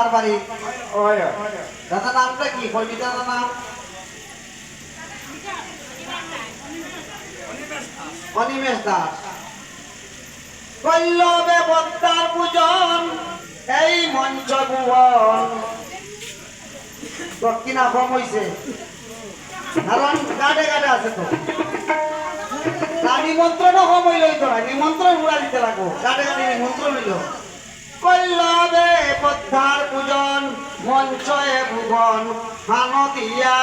দাদার বাড়ি ওই দাদার নামটা কি কইবি দাদার নাম অনিমেষ দাস কল্লবে বদ্দার পূজন এই মঞ্চ ভুবন কিনা কম হইছে কারণ গাড়ে গাড়ে আছে তো নিমন্ত্রণও কম হইলই তো নিমন্ত্রণ উড়া দিতে লাগবো গাড়ে গাড়ে নিমন্ত্রণ হইল কল্লবে বদ্দার পূজন মঞ্চে ভুবন হানতিয়া